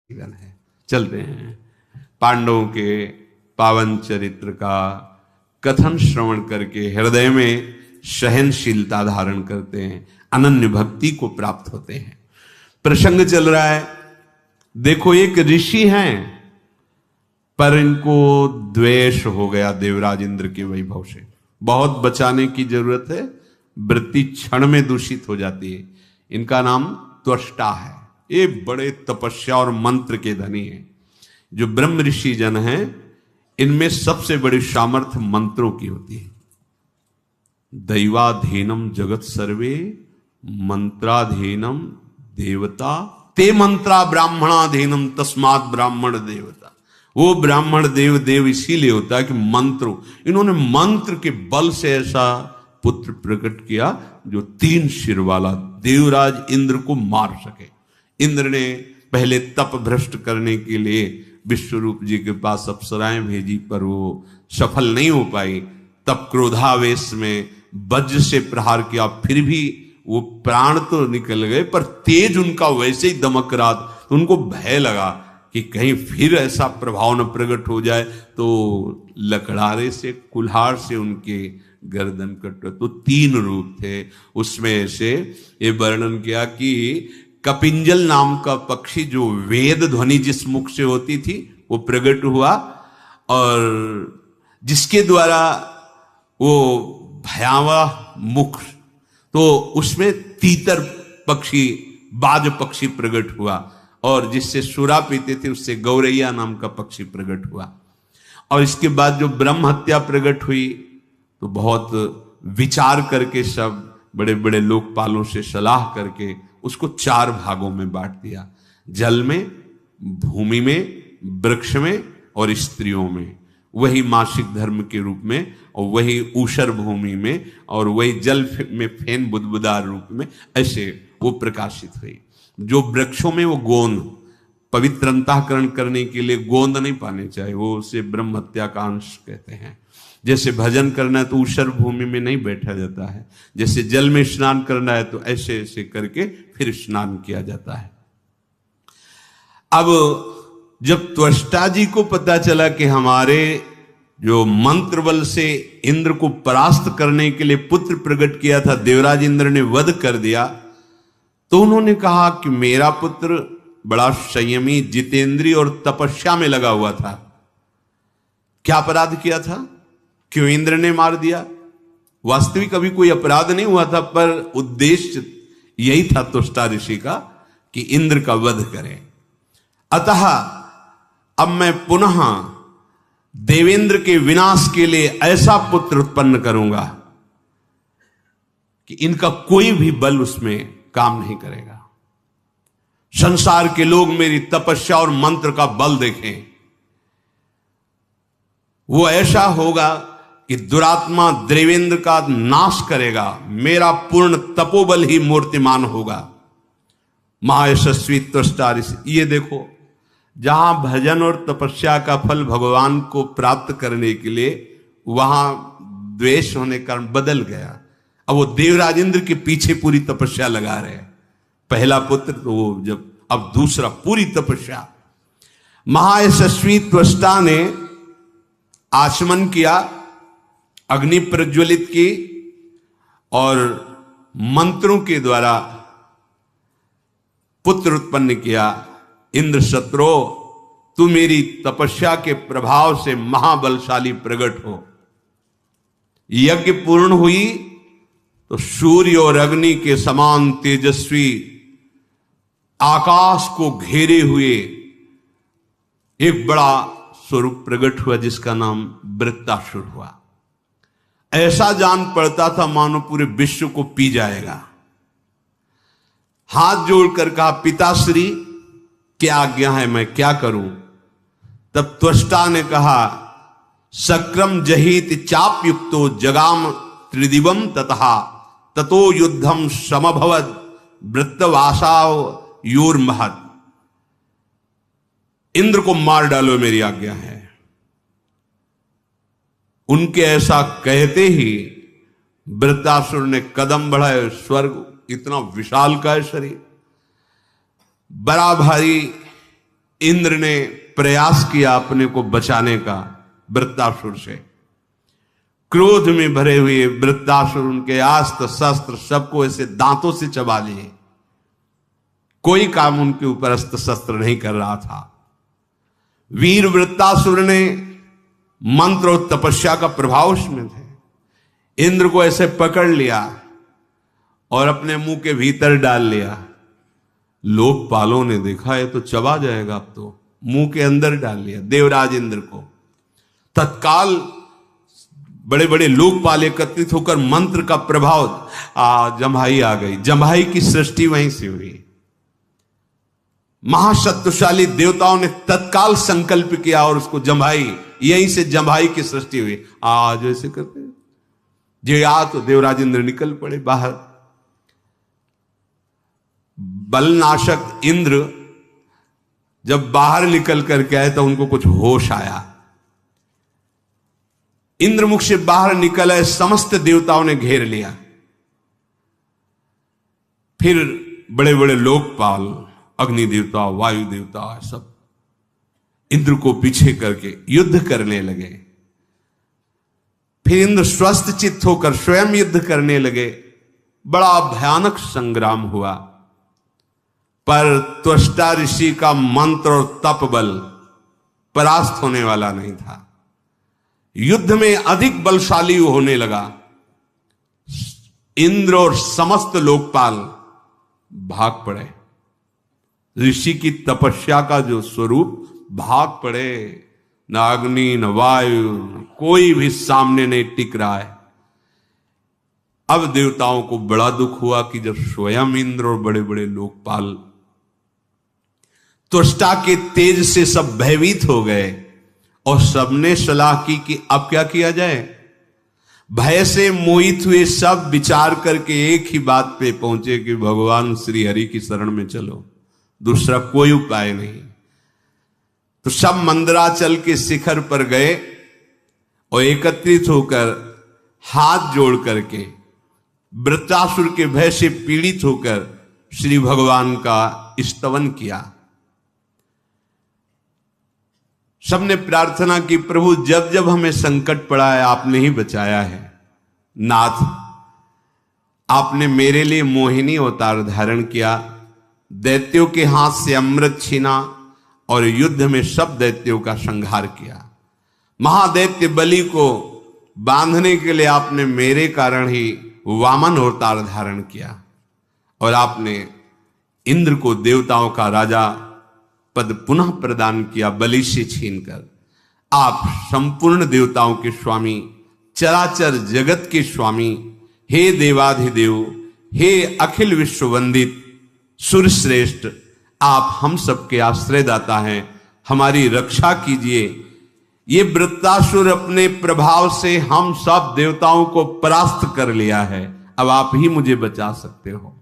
जीवन है। चलते हैं पांडवों के पावन चरित्र का कथन श्रवण करके हृदय में सहनशीलता धारण करते हैं, अनन्य भक्ति को प्राप्त होते हैं। प्रसंग चल रहा है, देखो एक ऋषि हैं पर इनको द्वेष हो गया देवराज इंद्र के वैभव से। बहुत बचाने की जरूरत है, वृत्ति क्षण में दूषित हो जाती है। इनका नाम त्वष्टा है, ये बड़े तपस्या और मंत्र के धनी हैं। जो ब्रह्म ऋषि जन हैं इनमें सबसे बड़ी सामर्थ्य मंत्रों की होती है। दैवाधीनम जगत सर्वे मंत्राधीनम देवता ते मंत्रा ब्राह्मणाधीनम तस्मात् ब्राह्मण देवता। वो ब्राह्मण देव देव इसीलिए होता है कि मंत्रों, इन्होंने मंत्र के बल से ऐसा पुत्र प्रकट किया जो 3 सिर वाला देवराज इंद्र को मार सके। इंद्र ने पहले तप भ्रष्ट करने के लिए विश्वरूप जी के पास अप्सराएं भेजी पर वो सफल नहीं हो पाई। तब क्रोधावेश में वज्र से प्रहार किया, फिर भी वो प्राण तो निकल गए पर तेज उनका वैसे ही दमक रहा, तो उनको भय लगा कि कहीं फिर ऐसा प्रभाव न प्रकट हो जाए तो लकड़ारे से कुल्हाड़ से उनके गर्दन कट। तो 3 रूप थे, उसमें से ये वर्णन किया कि कपिंजल नाम का पक्षी जो वेद ध्वनि जिस मुख से होती थी वो प्रकट हुआ, और जिसके द्वारा वो भयावह मुख, तो उसमें तीतर पक्षी बाज पक्षी प्रकट हुआ, और जिससे सुरा पीते थे उससे गौरैया नाम का पक्षी प्रकट हुआ। और इसके बाद जो ब्रह्म हत्या प्रकट हुई तो बहुत विचार करके सब बड़े बड़े लोकपालों से सलाह करके उसको 4 भागों में बांट दिया, जल में, भूमि में, वृक्ष में और स्त्रियों में। वही मासिक धर्म के रूप में, और वही ऊषर भूमि में, और वही जल में फेन बुदबुदार रूप में, ऐसे वो प्रकाशित हुई। जो वृक्षों में वो गोंद, पवित्र अंतःकरण करने के लिए गोंद नहीं पाने चाहिए, वो उसे ब्रह्म हत्या का अंश कहते हैं। जैसे भजन करना है तो ऊषर भूमि में नहीं बैठा जाता है, जैसे जल में स्नान करना है तो ऐसे ऐसे करके फिर स्नान किया जाता है। अब जब त्वष्टा जी को पता चला कि हमारे जो मंत्र बल से इंद्र को परास्त करने के लिए पुत्र प्रकट किया था देवराज इंद्र ने वध कर दिया, तो उन्होंने कहा कि मेरा पुत्र बड़ा संयमी, जितेंद्रिय और तपस्या में लगा हुआ था। क्या अपराध किया था, क्यों इंद्र ने मार दिया? वास्तविक अभी कोई अपराध नहीं हुआ था, पर उद्देश्य यही था त्वष्टा ऋषि का कि इंद्र का वध करें। अतः अब मैं पुनः देवेंद्र के विनाश के लिए ऐसा पुत्र उत्पन्न करूंगा कि इनका कोई भी बल उसमें काम नहीं करेगा। संसार के लोग मेरी तपस्या और मंत्र का बल देखें। वो ऐसा होगा कि दुरात्मा देवेंद्र का नाश करेगा, मेरा पूर्ण तपोबल ही मूर्तिमान होगा। महायशस्वी त्वष्टा ऋषि, ये देखो, जहां भजन और तपस्या का फल भगवान को प्राप्त करने के लिए वहां द्वेष होने का बदल गया। अब वो देवराज इंद्र के पीछे पूरी तपस्या लगा रहे हैं। पहला पुत्र तो वो जब, अब दूसरा पूरी तपस्या। महायशस्वी त्वष्टा ने आचमन किया, अग्नि प्रज्वलित की और मंत्रों के द्वारा पुत्र उत्पन्न किया। इंद्र शत्रो, तू मेरी तपस्या के प्रभाव से महाबलशाली प्रकट हो। यज्ञ पूर्ण हुई तो सूर्य और अग्नि के समान तेजस्वी आकाश को घेरे हुए एक बड़ा स्वरूप प्रकट हुआ जिसका नाम वृत्तासुर हुआ। ऐसा जान पड़ता था मानो पूरे विश्व को पी जाएगा। हाथ जोड़कर कहा, पिताश्री क्या आज्ञा है, मैं क्या करूं? तब त्वष्टा ने कहा, सक्रम जहित चाप युक्तो जगाम त्रिदिवम ततः ततो युद्धम समभवद वृत्तवासाव योर्महत। इंद्र को मार डालो, मेरी आज्ञा है। उनके ऐसा कहते ही वृत्तासुर ने कदम बढ़ाए। स्वर्ग इतना विशाल का है शरीर, बड़ा भारी इंद्र ने प्रयास किया अपने को बचाने का वृत्तासुर से। क्रोध में भरे हुए वृत्तासुर उनके अस्त्र शस्त्र सबको ऐसे दांतों से चबा लिए। कोई काम उनके ऊपर अस्त्र शस्त्र नहीं कर रहा था। वीर वृत्तासुर ने मंत्र और तपस्या का प्रभाव उसमें थे। इंद्र को ऐसे पकड़ लिया और अपने मुंह के भीतर डाल लिया। लोकपालों ने देखा ये तो चबा जाएगा, अब तो मुंह के अंदर डाल लिया देवराज इंद्र को। तत्काल बड़े बड़े लोकपाल एकत्रित होकर मंत्र का प्रभाव, जम्भाई आ गई। जम्भाई की सृष्टि वहीं से हुई। महाशक्तिशाली देवताओं ने तत्काल संकल्प किया और उसको जम्भाई, यहीं से जम्भाई की सृष्टि हुई। आज ऐसे करते जे आ तो देवराज इंद्र निकल पड़े बाहर। बलनाशक इंद्र जब बाहर निकल करके आए तो उनको कुछ होश आया। इंद्रमुख से बाहर निकल आए, समस्त देवताओं ने घेर लिया। फिर बड़े बड़े लोकपाल, अग्नि देवता, वायु देवता, सब इंद्र को पीछे करके युद्ध करने लगे। फिर इंद्र स्वस्थ चित्त होकर स्वयं युद्ध करने लगे। बड़ा भयानक संग्राम हुआ, पर त्वष्टा ऋषि का मंत्र और तप बल परास्त होने वाला नहीं था। युद्ध में अधिक बलशाली होने लगा। इंद्र और समस्त लोकपाल भाग पड़े। ऋषि की तपस्या का जो स्वरूप, भाग पड़े। न अग्नि न वायु, कोई भी सामने नहीं टिक रहा है। अब देवताओं को बड़ा दुख हुआ कि जब स्वयं इंद्र और बड़े बड़े लोकपाल त्वष्टा के तेज से सब भयभीत हो गए और सबने सलाह की कि अब क्या किया जाए। भय से मोहित हुए सब विचार करके एक ही बात पे पहुंचे कि भगवान श्री हरि की शरण में चलो, दूसरा कोई उपाय नहीं। तो सब मंदराचल के शिखर पर गए और एकत्रित होकर हाथ जोड़ करके वृत्रासुर के भय से पीड़ित होकर श्री भगवान का स्तवन किया। सबने प्रार्थना की, प्रभु जब जब हमें संकट पड़ा है आपने ही बचाया है। नाथ, आपने मेरे लिए मोहिनी अवतार धारण किया, दैत्यों के हाथ से अमृत छीना और युद्ध में सब दैत्यों का संहार किया। महादैत्य बलि को बांधने के लिए आपने मेरे कारण ही वामन अवतार धारण किया और आपने इंद्र को देवताओं का राजा पद पुनः प्रदान किया बलि से छीनकर। आप संपूर्ण देवताओं के स्वामी, चराचर जगत के स्वामी, हे देवाधिदेव, हे अखिल विश्व वंदित सूर्यश्रेष्ठ, आप हम सबके आश्रयदाता हैं, हमारी रक्षा कीजिए। ये वृत्तासुर अपने प्रभाव से हम सब देवताओं को परास्त कर लिया है, अब आप ही मुझे बचा सकते हो।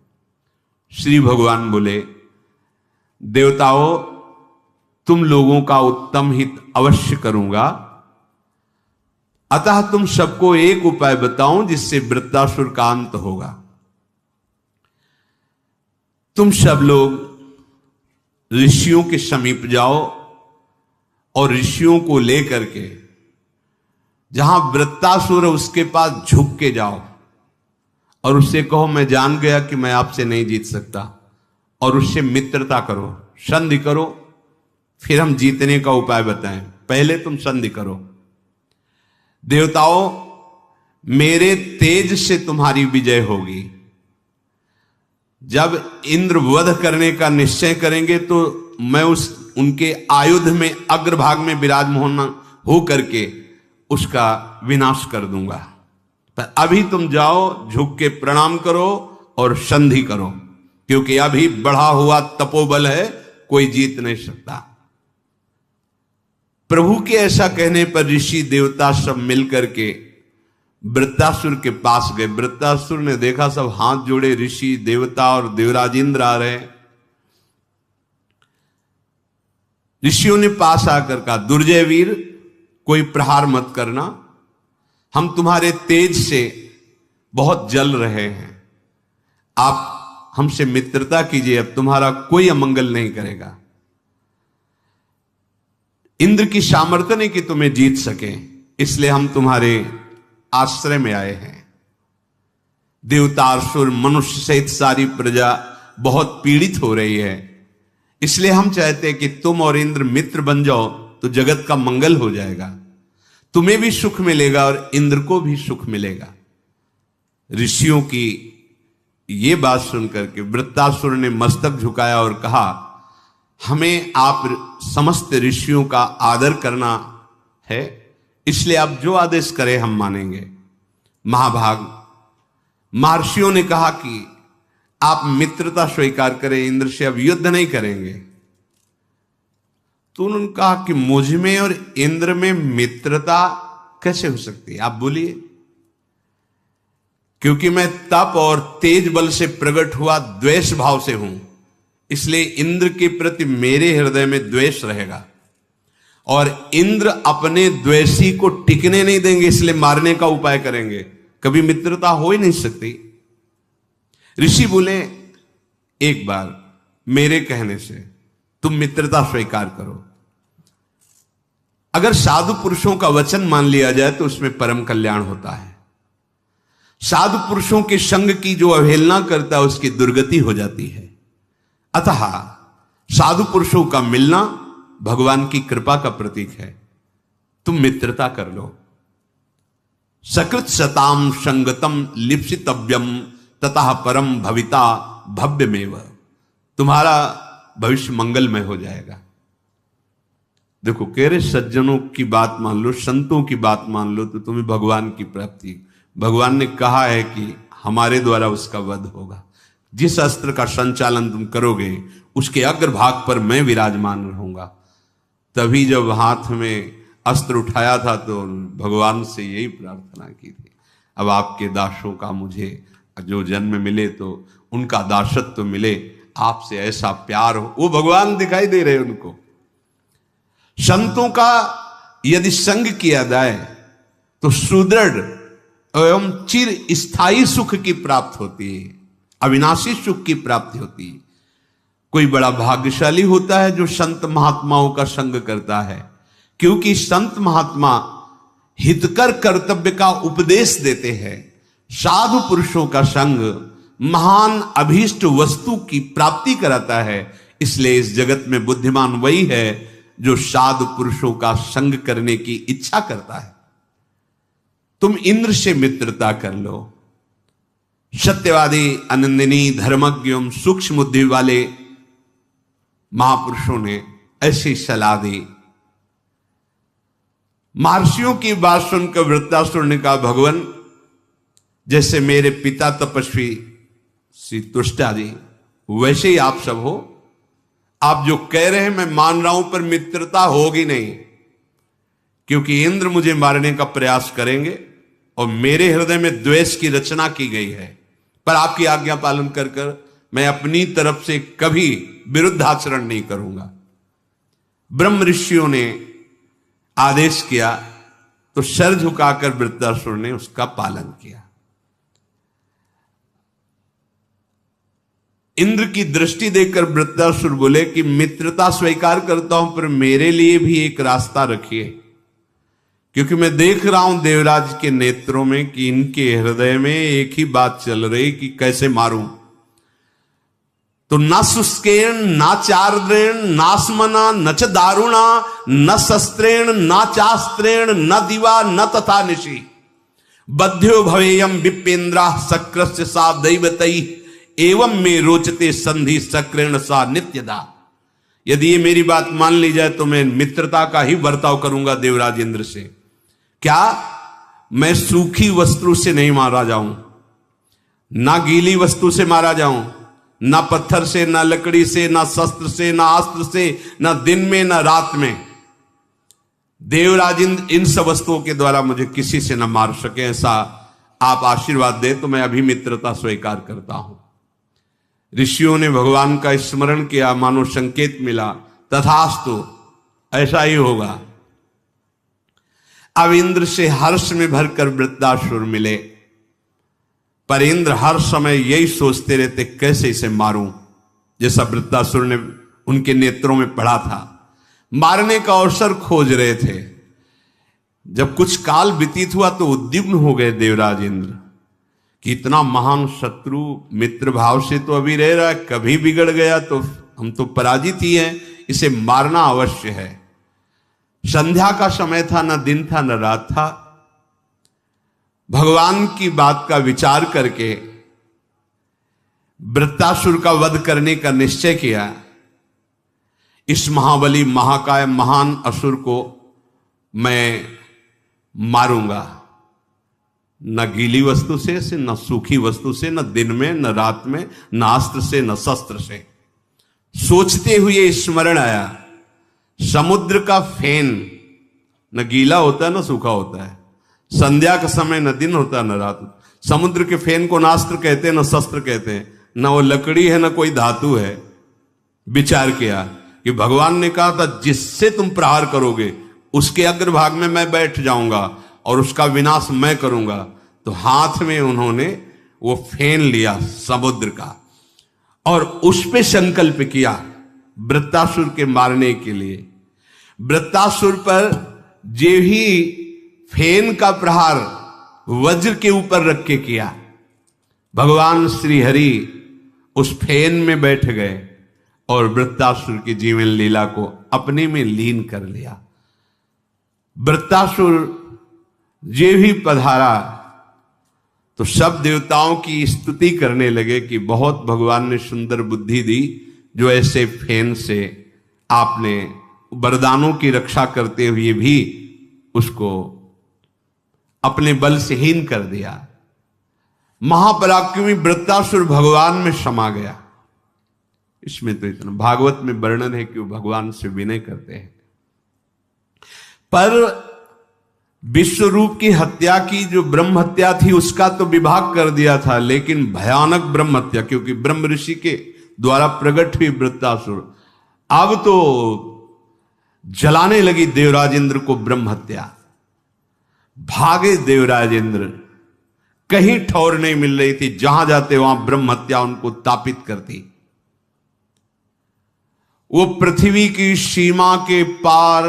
श्री भगवान बोले, देवताओं, तुम लोगों का उत्तम हित अवश्य करूंगा, अतः तुम सबको एक उपाय बताऊं जिससे वृत्तासुर का अंत होगा। तुम सब लोग ऋषियों के समीप जाओ और ऋषियों को लेकर के जहां वृत्तासुर है उसके पास झुक के जाओ और उससे कहो मैं जान गया कि मैं आपसे नहीं जीत सकता, और उससे मित्रता करो, संधि करो, फिर हम जीतने का उपाय बताएं। पहले तुम संधि करो। देवताओं, मेरे तेज से तुम्हारी विजय होगी। जब इंद्र वध करने का निश्चय करेंगे तो मैं उनके आयुध में अग्रभाग में विराजमान हो करके उसका विनाश कर दूंगा। पर अभी तुम जाओ, झुक के प्रणाम करो और संधि करो, क्योंकि अभी बढ़ा हुआ तपोबल है, कोई जीत नहीं सकता। प्रभु के ऐसा कहने पर ऋषि देवता सब मिलकर के वृत्तासुर के पास गए। वृत्तासुर ने देखा सब हाथ जोड़े ऋषि देवता और देवराज इंद्र आ रहे। ऋषियों ने पास आकर कहा, दुर्जय वीर, कोई प्रहार मत करना, हम तुम्हारे तेज से बहुत जल रहे हैं, आप हमसे मित्रता कीजिए, अब तुम्हारा कोई अमंगल नहीं करेगा। इंद्र की सामर्थ्य नहीं कि तुम्हें जीत सके, इसलिए हम तुम्हारे आश्रय में आए हैं। देवता, असुर, मनुष्य सहित सारी प्रजा बहुत पीड़ित हो रही है, इसलिए हम चाहते हैं कि तुम और इंद्र मित्र बन जाओ तो जगत का मंगल हो जाएगा, तुम्हें भी सुख मिलेगा और इंद्र को भी सुख मिलेगा। ऋषियों की ये बात सुनकर के वृत्तासुर ने मस्तक झुकाया और कहा, हमें आप समस्त ऋषियों का आदर करना है, इसलिए आप जो आदेश करें हम मानेंगे। महाभाग महर्षियों ने कहा कि आप मित्रता स्वीकार करें, इंद्र से अब युद्ध नहीं करेंगे। तो उन्होंने कहा कि मुझ में और इंद्र में मित्रता कैसे हो सकती है, आप बोलिए। क्योंकि मैं तप और तेज बल से प्रकट हुआ द्वेष भाव से हूं, इसलिए इंद्र के प्रति मेरे हृदय में द्वेष रहेगा और इंद्र अपने द्वेषी को टिकने नहीं देंगे, इसलिए मारने का उपाय करेंगे। कभी मित्रता हो ही नहीं सकती। ऋषि बोले, एक बार मेरे कहने से तुम मित्रता स्वीकार करो। अगर साधु पुरुषों का वचन मान लिया जाए तो उसमें परम कल्याण होता है। साधु पुरुषों के संग की जो अवहेलना करता है उसकी दुर्गति हो जाती है। अतः साधु पुरुषों का मिलना भगवान की कृपा का प्रतीक है। तुम मित्रता कर लो। सकृत सताम संगतम लिप्सितव्यम ततः परम भविता भव्यमेव। तुम्हारा भविष्य मंगलमय हो जाएगा। देखो, कह रहे सज्जनों की बात मान लो, संतों की बात मान लो तो तुम्हें भगवान की प्राप्ति। भगवान ने कहा है कि हमारे द्वारा उसका वध होगा। जिस अस्त्र का संचालन तुम करोगे उसके अग्रभाग पर मैं विराजमान रहूंगा। तभी जब हाथ में अस्त्र उठाया था तो भगवान से यही प्रार्थना की थी, अब आपके दासों का मुझे जो जन्म मिले तो उनका दासत्व मिले, आपसे ऐसा प्यार हो। वो भगवान दिखाई दे रहे उनको। संतों का यदि संग किया जाए तो सुदृढ़ एवं चिर स्थायी सुख की प्राप्ति होती है, अविनाशी सुख की प्राप्ति होती है। कोई बड़ा भाग्यशाली होता है जो संत महात्माओं का संग करता है, क्योंकि संत महात्मा हितकर कर्तव्य का उपदेश देते हैं। साधु पुरुषों का संग महान अभीष्ट वस्तु की प्राप्ति कराता है। इसलिए इस जगत में बुद्धिमान वही है जो साधु पुरुषों का संग करने की इच्छा करता है। तुम इंद्र से मित्रता कर लो। सत्यवादी, आनंदिनी, धर्मज्ञ एवं सूक्ष्म बुद्धि वाले महापुरुषों ने ऐसी सलाह दी। महर्षियों की बात सुनकर वृत्तासुर ने कहा, भगवान, जैसे मेरे पिता तपस्वी श्री तुष्टा जी, वैसे ही आप सब हो। आप जो कह रहे हैं मैं मान रहा हूं, पर मित्रता होगी नहीं, क्योंकि इंद्र मुझे मारने का प्रयास करेंगे और मेरे हृदय में द्वेष की रचना की गई है। पर आपकी आज्ञा पालन कर कर मैं अपनी तरफ से कभी विरुद्ध आचरण नहीं करूंगा। ब्रह्म ऋषियों ने आदेश किया तो सर झुकाकर वृत्तासुर ने उसका पालन किया। इंद्र की दृष्टि देखकर वृत्तासुर बोले कि मित्रता स्वीकार करता हूं, पर मेरे लिए भी एक रास्ता रखिए, क्योंकि मैं देख रहा हूं देवराज के नेत्रों में कि इनके हृदय में एक ही बात चल रही कि कैसे मारूं। तो न शुष्केण न चार्द्रेण नास्मना न च दारुणा न शस्त्रेण न चास्त्रेण न दिवा न तथा निशि बध्यो भवेयम विपेन्द्रा शक्रस्य सा दैवतई एवं में रोचते संधि शक्रेण सा नित्यदा। यदि ये मेरी बात मान ली जाए तो मैं मित्रता का ही बर्ताव करूंगा देवराज इंद्र से। क्या मैं सूखी वस्तु से नहीं मारा जाऊं, ना गीली वस्तु से मारा जाऊं, ना पत्थर से, ना लकड़ी से, ना शस्त्र से, ना अस्त्र से, ना दिन में ना रात में। देवराज इन सब वस्तुओं के द्वारा मुझे किसी से न मार सके, ऐसा आप आशीर्वाद दे तो मैं अभी मित्रता स्वीकार करता हूं। ऋषियों ने भगवान का स्मरण किया, मानो संकेत मिला, तथास्तु ऐसा ही होगा। अब इंद्र से हर्ष में भरकर वृत्तासुर मिले, पर इंद्र हर समय यही सोचते रहते कैसे इसे मारूं, जैसा वृत्तासुर ने उनके नेत्रों में पढ़ा था। मारने का अवसर खोज रहे थे। जब कुछ काल व्यतीत हुआ तो उद्विग्न हो गए देवराज इंद्र कि इतना महान शत्रु मित्र भाव से तो अभी रह रहा है, कभी बिगड़ गया तो हम तो पराजित ही हैं, इसे मारना अवश्य है। संध्या का समय था, न दिन था न रात था। भगवान की बात का विचार करके वृत्तासुर का वध करने का निश्चय किया। इस महाबली महाकाय महान असुर को मैं मारूंगा, न गीली वस्तु से न सूखी वस्तु से, न दिन में न रात में, न अस्त्र से न शस्त्र से। सोचते हुए स्मरण आया, समुद्र का फेन न गीला होता है न सूखा होता है, संध्या का समय न दिन होता न रात। समुद्र के फेन को न अस्त्र कहते न शस्त्र कहते हैं, न वो लकड़ी है न कोई धातु है। विचार किया कि भगवान ने कहा था जिससे तुम प्रहार करोगे उसके अग्रभाग में मैं बैठ जाऊंगा और उसका विनाश मैं करूंगा। तो हाथ में उन्होंने वो फेन लिया समुद्र का और उस पे संकल्प किया वृत्तासुर के मारने के लिए। वृत्तासुर पर जे ही फेन का प्रहार वज्र के ऊपर रख के किया, भगवान श्री हरि उस फेन में बैठ गए और वृत्तासुर की जीवन लीला को अपने में लीन कर लिया। वृत्तासुर जे ही पधारा तो सब देवताओं की स्तुति करने लगे कि बहुत भगवान ने सुंदर बुद्धि दी, जो ऐसे फेन से आपने वरदानों की रक्षा करते हुए भी उसको अपने बल से हीन कर दिया। महापराक्रमी वृत्तासुर भगवान में समा गया। इसमें तो इतना भागवत में वर्णन है कि वो भगवान से विनय करते हैं। पर विश्व रूप की हत्या की जो ब्रह्म हत्या थी उसका तो विभाग कर दिया था, लेकिन भयानक ब्रह्म हत्या, क्योंकि ब्रह्म ऋषि के द्वारा प्रकट हुई वृत्तासुर अब तो जलाने लगी देवराज इंद्र को ब्रह्म हत्या। भागे देवराज इंद्र, कहीं ठौर नहीं मिल रही थी, जहां जाते वहां ब्रह्म हत्या उनको तापित करती। वो पृथ्वी की सीमा के पार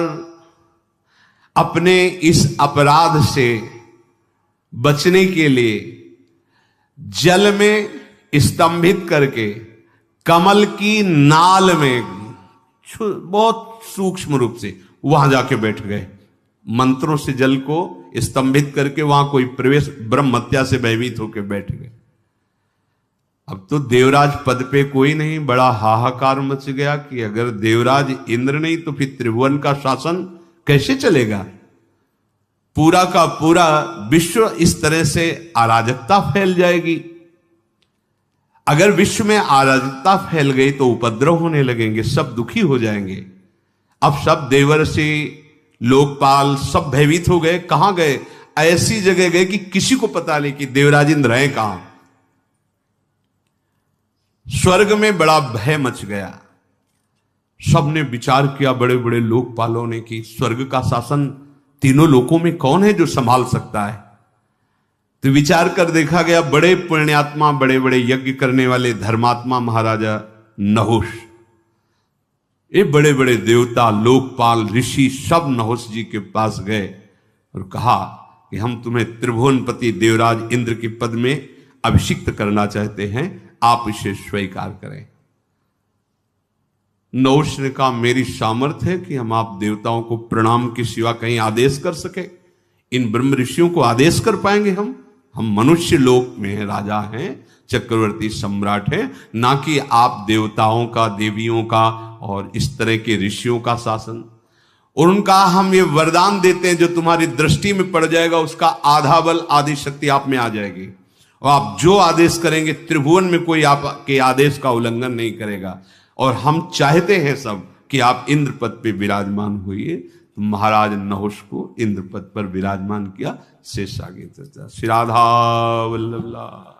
अपने इस अपराध से बचने के लिए जल में स्तंभित करके कमल की नाल में बहुत सूक्ष्म रूप से वहां जाके बैठ गए। मंत्रों से जल को स्तंभित करके वहां कोई प्रवेश, ब्रह्म हत्या से भयभीत होकर बैठ गए। अब तो देवराज पद पे कोई नहीं, बड़ा हाहाकार मच गया कि अगर देवराज इंद्र नहीं तो फिर त्रिभुवन का शासन कैसे चलेगा। पूरा का पूरा विश्व इस तरह से अराजकता फैल जाएगी। अगर विश्व में अराजकता फैल गई तो उपद्रव होने लगेंगे, सब दुखी हो जाएंगे। अब सब देवर्षि लोकपाल सब भयभीत हो गए। कहां गए? ऐसी जगह गए कि किसी को पता नहीं कि देवराज इंद्र हैं कहां। स्वर्ग में बड़ा भय मच गया। सबने विचार किया, बड़े बड़े लोकपालों ने, कि स्वर्ग का शासन तीनों लोकों में कौन है जो संभाल सकता है। तो विचार कर देखा गया, बड़े पुण्यात्मा, बड़े बड़े यज्ञ करने वाले धर्मात्मा महाराजा नहुष, ये बड़े बड़े देवता, लोकपाल, ऋषि सब नहुष जी के पास गए और कहा कि हम तुम्हें त्रिभुवनपति देवराज इंद्र के पद में अभिषिक्त करना चाहते हैं, आप इसे स्वीकार करें। नहुष ने कहा, मेरी सामर्थ्य है कि हम आप देवताओं को प्रणाम के सिवा कहीं आदेश कर सके। इन ब्रह्म ऋषियों को आदेश कर पाएंगे हम मनुष्य लोक में राजा हैं, चक्रवर्ती सम्राट हैं, ना कि आप देवताओं का, देवियों का और इस तरह के ऋषियों का शासन। और उनका हम ये वरदान देते हैं, जो तुम्हारी दृष्टि में पड़ जाएगा उसका आधा बल, आधी शक्ति आप में आ जाएगी, और आप जो आदेश करेंगे त्रिभुवन में कोई आपके आदेश का उल्लंघन नहीं करेगा। और हम चाहते हैं सब कि आप इंद्र पद पे विराजमान होइए। तो महाराज नहुष को इंद्र पद पर विराजमान किया। शेष आगे श्री राधा वल्लभ।